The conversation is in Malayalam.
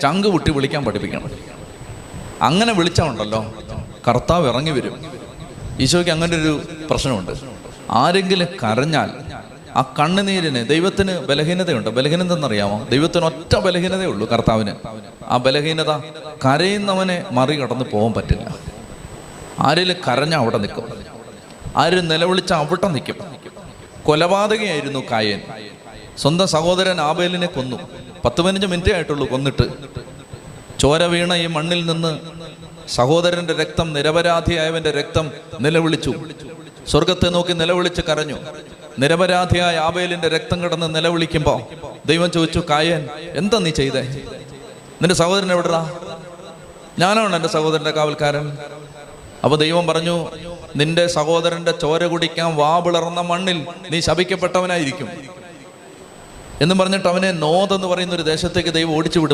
ചങ്ക് പൊട്ടി വിളിക്കാൻ പഠിപ്പിക്കണം. അങ്ങനെ വിളിച്ചാലുണ്ടല്ലോ കർത്താവ് ഇറങ്ങി വരും. ഈശോയ്ക്ക് അങ്ങനെ ഒരു പ്രശ്നമുണ്ട്. ആരെങ്കിലും കരഞ്ഞാൽ ആ കണ്ണുനീരിന്, ദൈവത്തിന് ബലഹീനതയുണ്ട്. ബലഹീനത എന്നറിയാമോ? ദൈവത്തിന് ഒറ്റ ബലഹീനതയേ ഉള്ളൂ, കർത്താവിന്. ആ ബലഹീനത കരയുന്നവനെ മറികടന്ന് പോകാൻ പറ്റില്ല. ആരെങ്കിലും കരഞ്ഞാൽ അവിടെ നിൽക്കും, ആരും നിലവിളിച്ചാൽ അവിടെ നിൽക്കും. കൊലപാതകയായിരുന്നു കായേൻ. സ്വന്തം സഹോദരൻ ആബേലിനെ കൊന്നു. 10-15 മിനിറ്റേ ആയിട്ടുള്ളൂ കൊന്നിട്ട്. ചോര വീണ ഈ മണ്ണിൽ നിന്ന് സഹോദരന്റെ രക്തം, നിരപരാധിയായവന്റെ രക്തം നിലവിളിച്ചു. സ്വർഗത്തെ നോക്കി നിലവിളിച്ച് കരഞ്ഞു. നിരപരാധിയായ ആബേലിന്റെ രക്തം കിടന്ന് നിലവിളിക്കുമ്പോൾ ദൈവം ചോദിച്ചു, കായേൻ എന്താ നീ ചെയ്തേ? നിന്റെ സഹോദരൻ എവിടെടാ? ഞാനാണ് എൻ്റെ സഹോദരന്റെ കാവൽക്കാരൻ. അപ്പൊ ദൈവം പറഞ്ഞു, നിന്റെ സഹോദരന്റെ ചോര കുടിക്കാൻ വാ പിളർന്ന മണ്ണിൽ നീ ശപിക്കപ്പെട്ടവനായിരിക്കും എന്നും പറഞ്ഞിട്ട് അവനെ നോദ് എന്ന് പറയുന്ന ഒരു ദേശത്തേക്ക് ദൈവം ഓടിച്ചു വിടും.